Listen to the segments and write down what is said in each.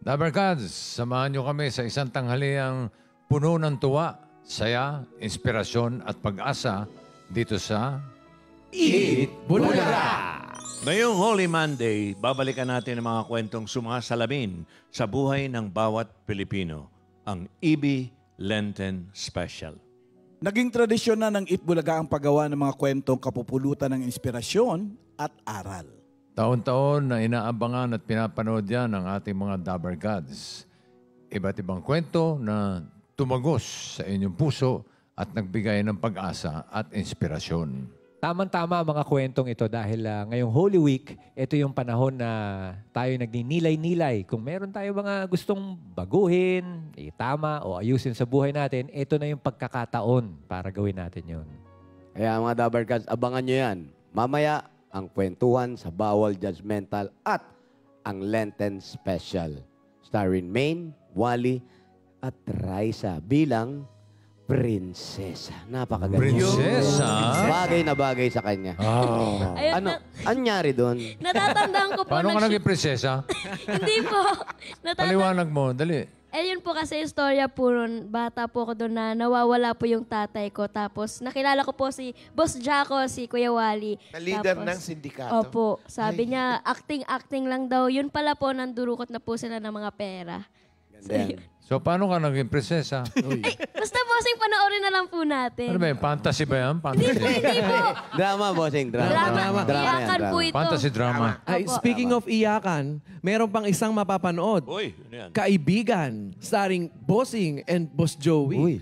Dabarkads, samahan niyo kami sa isang tanghaliang puno ng tuwa, saya, inspirasyon at pag-asa dito sa Eat Bulaga! Ngayong Holy Monday, babalikan natin ang mga kwentong sumasalamin sa buhay ng bawat Pilipino, ang EB Lenten Special. Naging tradisyon na ng Eat Bulaga ang paggawa ng mga kwentong kapupulutan ng inspirasyon at aral. taon-taon na inaabangan at pinapanood yan ng ating mga Dabarkads. Iba't ibang kwento na tumagos sa inyong puso at nagbigay ng pag-asa at inspirasyon. Tamang-tama ang mga kwentong ito dahil ngayong Holy Week, ito yung panahon na tayo nagninilay-nilay. Kung meron tayo mga gustong baguhin, itama o ayusin sa buhay natin, ito na yung pagkakataon para gawin natin yun. Kaya mga Dabarkads, abangan nyo yan. Mamaya, ang kwentuhan sa Bawal Judgmental at ang Lenten Special. Starring Maine, Wally, at Raisa bilang prinsesa. Napakagaling. Prinsesa? Bagay na bagay sa kanya. Oh. Ayun, Ano? Anyari doon? natatandaan ko po. Paano ka naging prinsesa? Hindi po. Paliwanag mo, dali. Yun po kasi istorya po nun. Bata po ako doon na nawawala po yung tatay ko. Tapos nakilala ko po si Boss Jaco, si Kuya Wally. Na leader Tapos, ng sindikato. Opo. Sabi niya, acting-acting lang daw. Yun pala po, nandurukot na po sila ng mga pera. Ganda yan. So, paano ka naging prinsesa? Basta bossing, panoorin na lang po natin. Ano ba yun? Fantasy ba yan? Hindi po, Fantasy? hindi po. Drama, bossing. Drama. Drama. Drama yan, Iyakan po drama. ito. Fantasy drama. Ay, Opo. speaking of iyakan, meron pang isang mapapanood. Uy, ano yan? Kaibigan, starring Bossing and Boss Joey. Uy.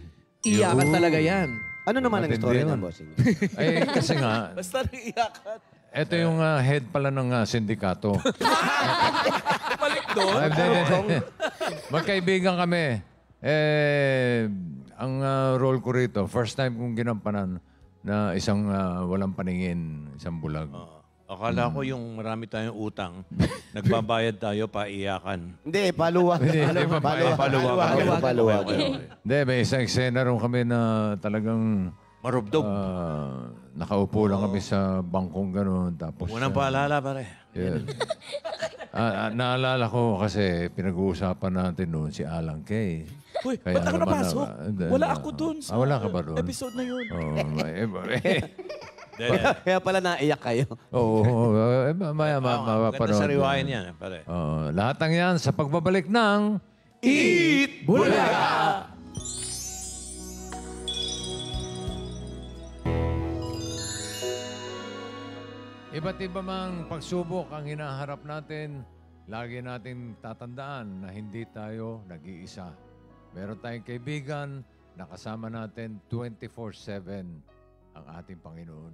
Iyakan talaga yan. Ano naman ang Matindi story yun. ng bossing? Eh, kasi nga, Basta naiyakan. ito yung head pala ng sindikato. Balik doon. Ay, hindi. Magkaibigan kami. Ang role ko rito, first time kong ginampanan na isang walang paningin, isang bulag. Akala ko yung marami tayong utang, nagbabayad tayo pa iyakan. Hindi, paluwag. Hindi, Paluwag. Hindi, may isang eksena ron kami na talagang Marubdob. nakaupo lang kami sa bangkong gano'n. Tapos, Unang paalala, pare. yeah. Naalala ko kasi pinag-uusapan natin noon si Alan Kay. Uy, Kaya ba't ako naman, napasok? Wala ako doon sa wala ka ba doon? episode na yun. Kaya pala naiyak kayo. Oo, maya Ganda mapapanood. sa riwayan yan, pare. Lahat ng yan sa pagbabalik ng Eat Bulaga! Iba't iba mang pagsubok ang hinaharap natin, lagi natin tatandaan na hindi tayo nag-iisa. Meron tayong kaibigan na kasama natin 24/7 ang ating Panginoon.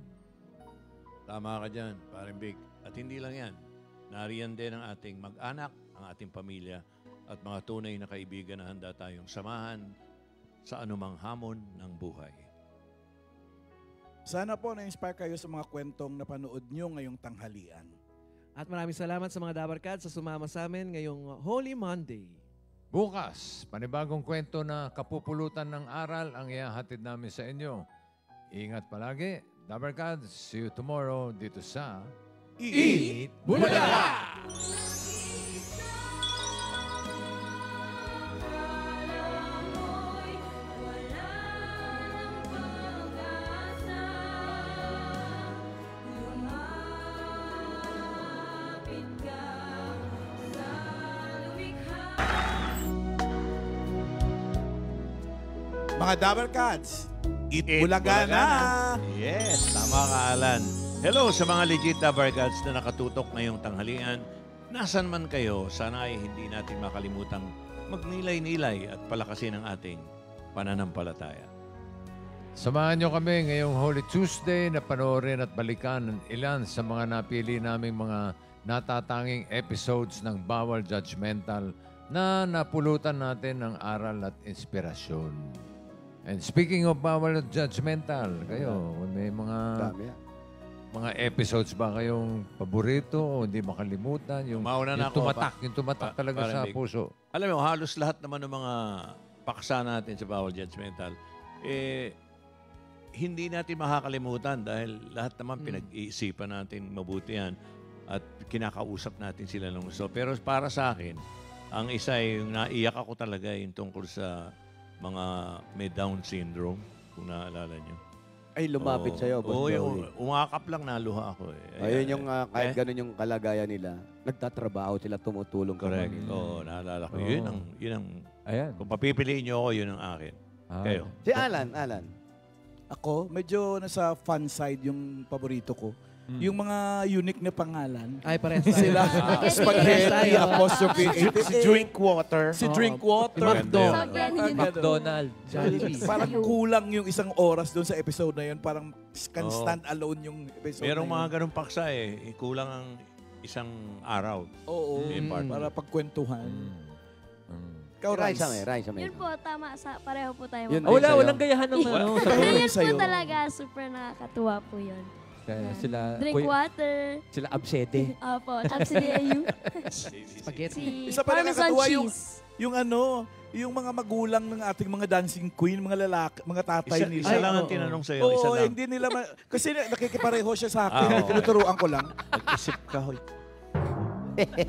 Tama ka dyan, paring Big. At hindi lang yan. Nariyan din ang ating mag-anak, ang ating pamilya, at mga tunay na kaibigan na handa tayong samahan sa anumang hamon ng buhay. Sana po na-inspire kayo sa mga kwentong napanood nyo ngayong tanghalian. At maraming salamat sa mga Dabarkads sa sumama sa amin ngayong Holy Monday. Bukas, panibagong kwento na kapupulutan ng aral ang ihahatid namin sa inyo. Ingat palagi. Dabarkads, see you tomorrow dito sa Eat Bulaga! Mga Dabarkads, Eat Bulaga na! Yes, tama ka, Alan. Hello sa mga legit Dabarkads na nakatutok ngayong tanghalian. Nasaan man kayo, sana ay hindi natin makalimutan magnilay-nilay at palakasin ang ating pananampalataya. Samahan nyo kami ngayong Holy Tuesday na panoorin at balikan ang ilan sa mga napili naming mga natatanging episodes ng Bawal Judgmental na napulutan natin ng aral at inspirasyon. And speaking of Bawal Judgmental, kayo, may mga episodes ba kayong paborito o hindi makalimutan? Yung, Mauna na yung ako, tumatak, yung tumatak talaga sa Big. puso. Alam mo, halos lahat naman ng mga paksa natin sa Bawal Judgmental, hindi natin makakalimutan dahil lahat naman pinag-iisipan natin mabuti yan at kinakausap natin sila ng gusto. Pero para sa akin, Ang isa ay yung naiyak ako talaga yung tungkol sa mga may Down syndrome, kung naalala nyo. Ay, lumapit sa'yo, Boss Oo, Joey. umakap lang, naluha ako. Ayun yung kahit ganun yung kalagayan nila, nagtatrabaho sila, tumutulong ka Correct. kanila. Oo, naalala ko. Oo. Yun ang, Ayan. kung papipiliin nyo ako, yun ang akin. Ah. Kayo. Si Alan. Ako, medyo nasa fun side yung paborito ko. Yung mga unique na pangalan. Ay, parehas tayo. Sila, Spaghetti, Apostrophe, Si Drinkwater. si Drinkwater. McDo. McDonald. Jollibee. Parang kulang yung isang oras doon sa episode na yun. Parang can stand alone yung episode Merong na mga yun. ganun paksa eh. Kulang ang isang araw. Oo, Mm. para pagkwentuhan. Ikaw, Raisa Rice. may. Yun po, tama. Pareho po tayo. Yun. Wala, Sa'yo. walang gayahan ng ano. Sa Pero yun sa'yo. po talaga, super nakakatuwa po yun. Sila, Drink water. sila absede. Opo, tapos si AU. Spaghetti. Isa pa Parmesan nakakatuwa cheese. yung mga magulang ng ating mga dancing queen, mga lalaki, mga tatay nila. Isa lang ang tinanong sa'yo. Isa Oo, lang. hindi nila kasi nakikipareho siya sa akin. Ah, oo. Tinuturuan ko lang. Nag-isip ka, hoy.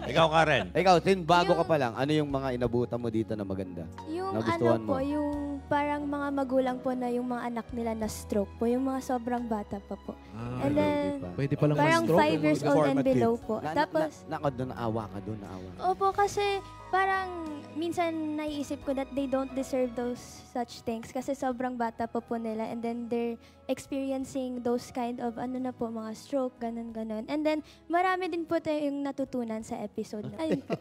Ikaw, Karen. Ikaw, Tin, bago ka Yung- pa lang, ano yung mga inabutan mo dito na maganda? Yung Nagustuhan ano po, mo? yung parang mga magulang po na yung mga anak nila na stroke po, yung mga sobrang bata pa po. And then, Pwede palang parang ma-stroke. 5 years old and Formative. below po. Tapos, Naawa ka doon. opo, kasi parang minsan naiisip ko that they don't deserve those such things kasi sobrang bata pa po nila and then they're experiencing those kind of ano na po, mga stroke, ganun. And then, marami din po tayong natutunan sa episode na. Ayun po.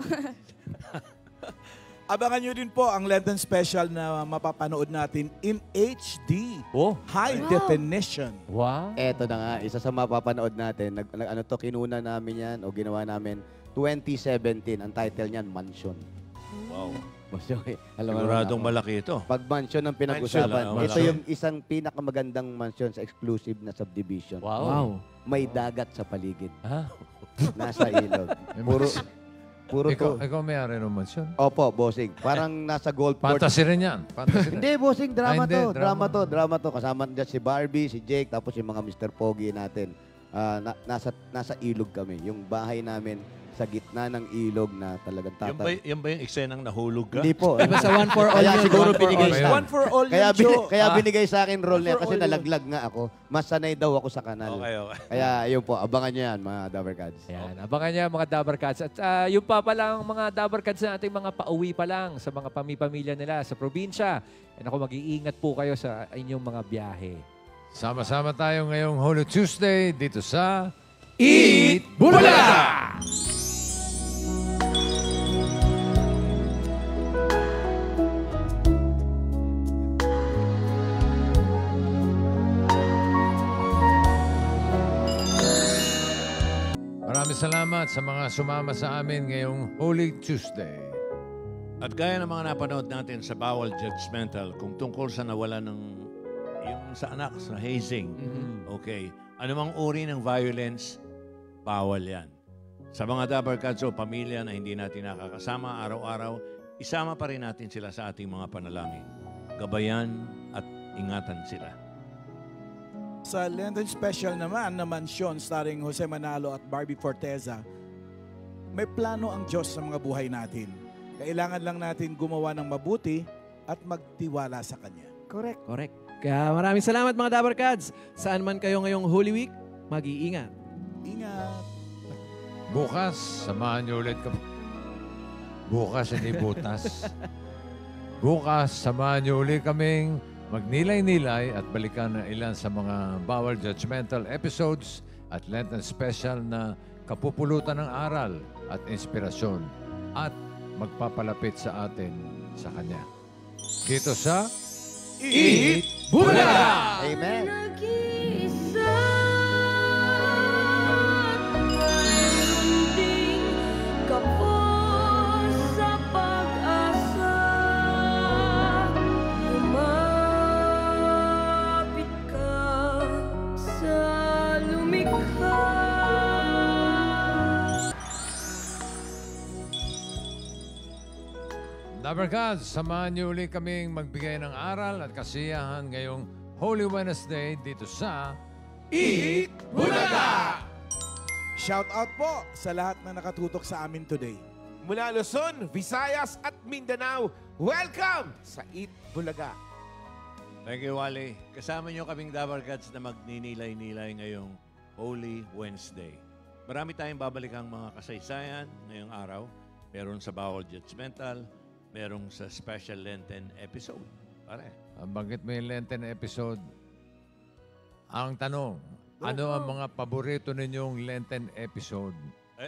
Abangan nyo din po ang Lenten special na mapapanood natin in HD. Oh, High definition. wow. Eto na nga, isa sa mapapanood natin, kinuna namin yan o ginawa namin 2017. Ang title niyan, Mansion. Wow. Boss Joey, alam mo Siguradong naman ako. malaki ito. Pag mansion ang pinag-usapan, Mansion, ito malaki. yung isang pinakamagandang mansion sa exclusive na subdivision. Wow. Wow. May dagat sa paligid. Ah, Nasa ilog. Puro to. Ikaw may-ari ng mansyon. Opo, bossing. Parang nasa golf course. Fantasy rin yan. Fantasy rin. Hindi, bossing. Drama hindi, to. drama. Drama to. Kasama dyan si Barbie, si Jake, tapos yung mga Mr. Pogi natin. Nasa ilog kami. Yung bahay namin sa gitna ng ilog na talagang Yan ba yung eksenang nahulog ka? Hindi po. Diba sa one for all Kaya yun? siguro One for binigay all. sa One for all Kaya, yun, Joe. kaya binigay sa akin role niya One for kasi all yun. nalaglag nga ako. Mas sanay daw ako sa kanal. Okay. Kaya yun po, abangan niyo yan mga Dabarkads. ayan. Abangan niya mga Dabarkads. At yung pa palang mga Dabarkads na ating mga pauwi pa lang sa mga pamilya nila sa probinsya. And ako, mag-iingat po kayo sa inyong mga biyahe. Sama-sama tayo ngayong Holy Tuesday dito sa Eat Bulaga! Maraming salamat sa mga sumama sa amin ngayong Holy Tuesday. At gaya ng mga napanood natin sa Bawal Judgmental, kung tungkol sa nawala ng yung sa anak, sa hazing, okay, anumang uri ng violence, bawal yan. Sa mga Dabarkads o pamilya na hindi natin nakakasama araw-araw, isama pa rin natin sila sa ating mga panalangin. Gabayan at ingatan sila. Sa Lenten special naman na Mansion starring Jose Manalo at Barbie Forteza, may plano ang Diyos sa mga buhay natin. Kailangan lang natin gumawa ng mabuti at magtiwala sa Kanya. Correct. Correct. Kaya maraming salamat mga Dabarkads. Saan man kayo ngayong Holy Week, mag-iingat. Ingat! Bukas, samahan niyo ulit kami. Bukas, hindi butas. Bukas, samahan niyo ulit kaming magnilay-nilay at balikan ng ilan sa mga bawal judgmental episodes at Lenten special na kapupulutan ng aral at inspirasyon at magpapalapit sa atin sa Kanya. Dito sa Eat Bulaga! Amen. Nag-iisa ka po sa pag-asa. Lumapit ka sa lumikha. Dabarkads, samahan niyo ulit kaming magbigay ng aral at kasiyahan ngayong Holy Wednesday dito sa Shout out po sa lahat na nakatutok sa amin today. mula Luzon, Visayas at Mindanao. Welcome sa Eat Bulaga. Thank you, Wally. Kasama niyo kaming Dabarkads na magninilay-nilay ngayong Holy Wednesday. Marami tayong babalikang mga kasaysayan ngayong araw. Meron sa Bawal Judgmental, merong sa Special Lenten episode. Pare. Banggit mo yung Lenten episode. Ang tanong, ano ang mga paborito ninyong Lenten episode?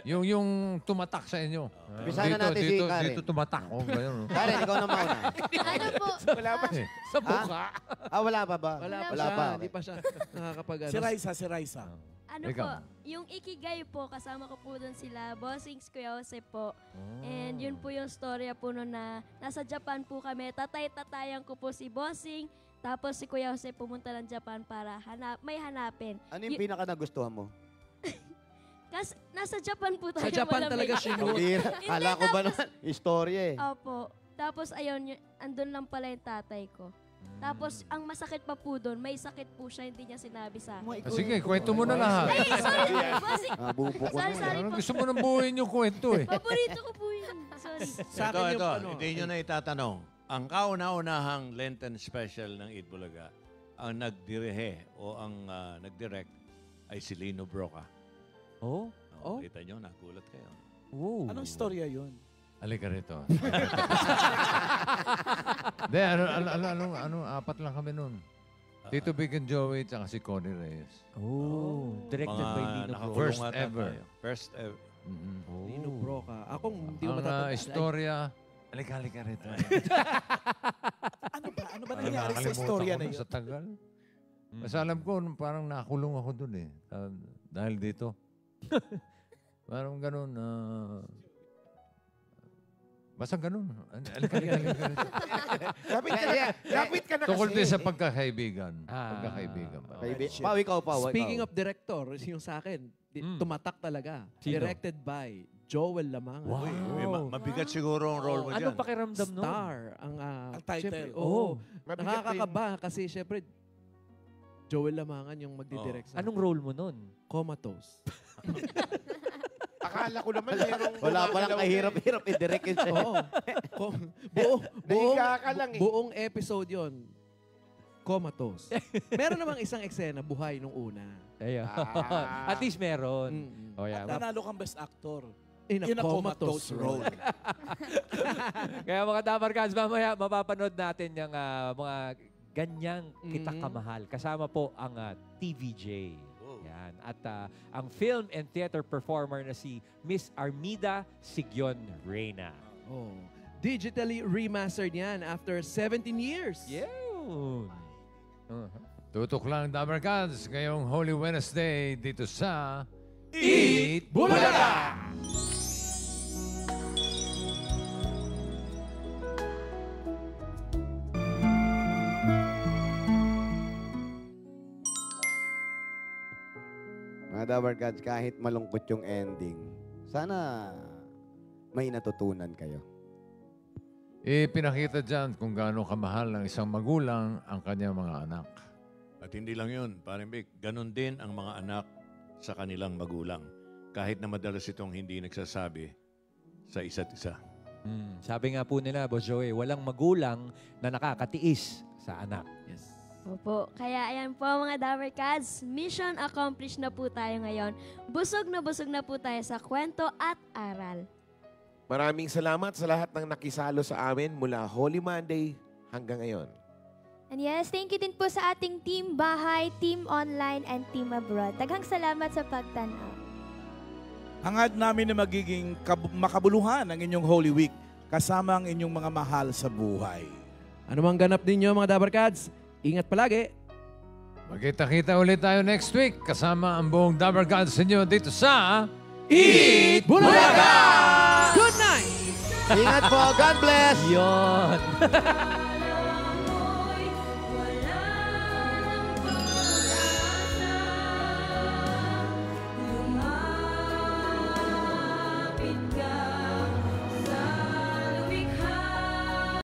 Yung tumatak sa inyo. Bisa na natin si Karen. Dito tumatak. Oh, ganyan. Karen, ikaw na mauna. Ano po? Wala pa siya. Sa buka. Wala pa ba? Wala pa. Hindi pa siya nakakapag Si Raisa. Ano Ikaw. po, yung Ikigay po, kasama ko po doon sila, Bossings Kuya Jose po. And yun po yung storya po noon na nasa Japan po kami. Tatay-tatayan ko po si Bossing. Tapos si Kuya Jose pumunta ng Japan para may hanapin. Ano yung pinaka nagustuhan mo? Kasi nasa Japan po tayo. Sa Japan malamig. talaga shoot. Kala ko ba naman, istorya eh. Opo. Tapos ayun, andun lang pala yung tatay ko. Tapos ang masakit pa po doon, may sakit po siya, hindi niya sinabi sa akin. Sige, kwento mo na lahat. Ay, sorry, Bossing. Bubo ko Sorry, na. sorry Ano po. gusto mo nang buuin yung kwento eh? Paborito ko po yun. Sorry. Sa akin Ito, yung hindi nyo na itatanong. Ang kauna-unahang Lenten special ng Eat Bulaga, ang nagdirehe o ang nagdirect ay si Lino Broca. Oh? Oh? Kita nyo, nagulat kayo. Oh. Anong storya yun? Halika rito. Hindi, apat lang kami nun. Tito Big and Joey, tsaka si Connie Reyes. Oh. Directed by Lino Bro. nakakulong First ata ever. tayo. First ever. Mm-hmm. Lino Broca. Akong hindi ko Ang matatanda. istorya, halika rito. Ano ba nangyari sa storya na yun? Sa tagal. Kasi alam ko, parang nakulong ako dun eh. Dahil dito. Parang ganun. Basta ganun. Halika rito. Lapit ka na Tungkol din kasi. sa pagkakaibigan. Pagkakaibigan ba? Pau, ikaw pa. Speaking of director, yung sa akin, tumatak talaga. Sino? Directed by Joel Lamangan. Wow. Uy, mabigat siguro ang role mo Anong dyan. pakiramdam nun? Star. Ang title. syempre, Mabigat nakakakaba kasi syempre, Joel Lamangan yung magdidirect sa Anong role mo nun? Comatose. Akala ko naman merong... Wala pa lang kahirap-hirap i-direct yun siya. Oo. Nahiga ka lang eh. Buong episode yon Comatose. Meron namang isang eksena, buhay nung una. Ayun. At least meron. Oh, yeah. At nanalo kang best actor. In a comatose role. Kaya mga Dabarkads, mamaya mapapanood natin yung mga ganyang kita kamahal. Kasama po ang TVJ. Yan. At ang film and theater performer na si Miss Armida Sigyon Reyna. Oh. Digitally remastered yan after 17 years. Yun. Tutok lang, Dabarkads, ngayong Holy Wednesday dito sa Eat Bulaga! Mga Dabarkads, kahit malungkot yung ending, sana may natutunan kayo. Ipinakita dyan kung gaano kamahal ng isang magulang ang kanyang mga anak. At hindi lang yun, parang Vic, ganun din ang mga anak sa kanilang magulang. Kahit na madalas itong hindi nagsasabi sa isa't isa. Sabi nga po nila, Boss Joey, walang magulang na nakakatiis sa anak. Yes. Opo. Kaya ayan po mga Dabarkads, mission accomplished na po tayo ngayon. Busog na po tayo sa kwento at aral. Maraming salamat sa lahat ng nakisalo sa amin mula Holy Monday hanggang ngayon. And yes, thank you din po sa ating team bahay, team online, and team abroad. Daghang salamat sa pagtanaw. Hangad namin na magiging makabuluhan ang inyong Holy Week kasama ang inyong mga mahal sa buhay. Ano mang ganap ninyo mga Dabarkads, ingat palagi. Magkita-kita ulit tayo next week kasama ang buong Dabarkads ninyo dito sa Eat Bulaga! Good night! Ingat po. God bless! Yon.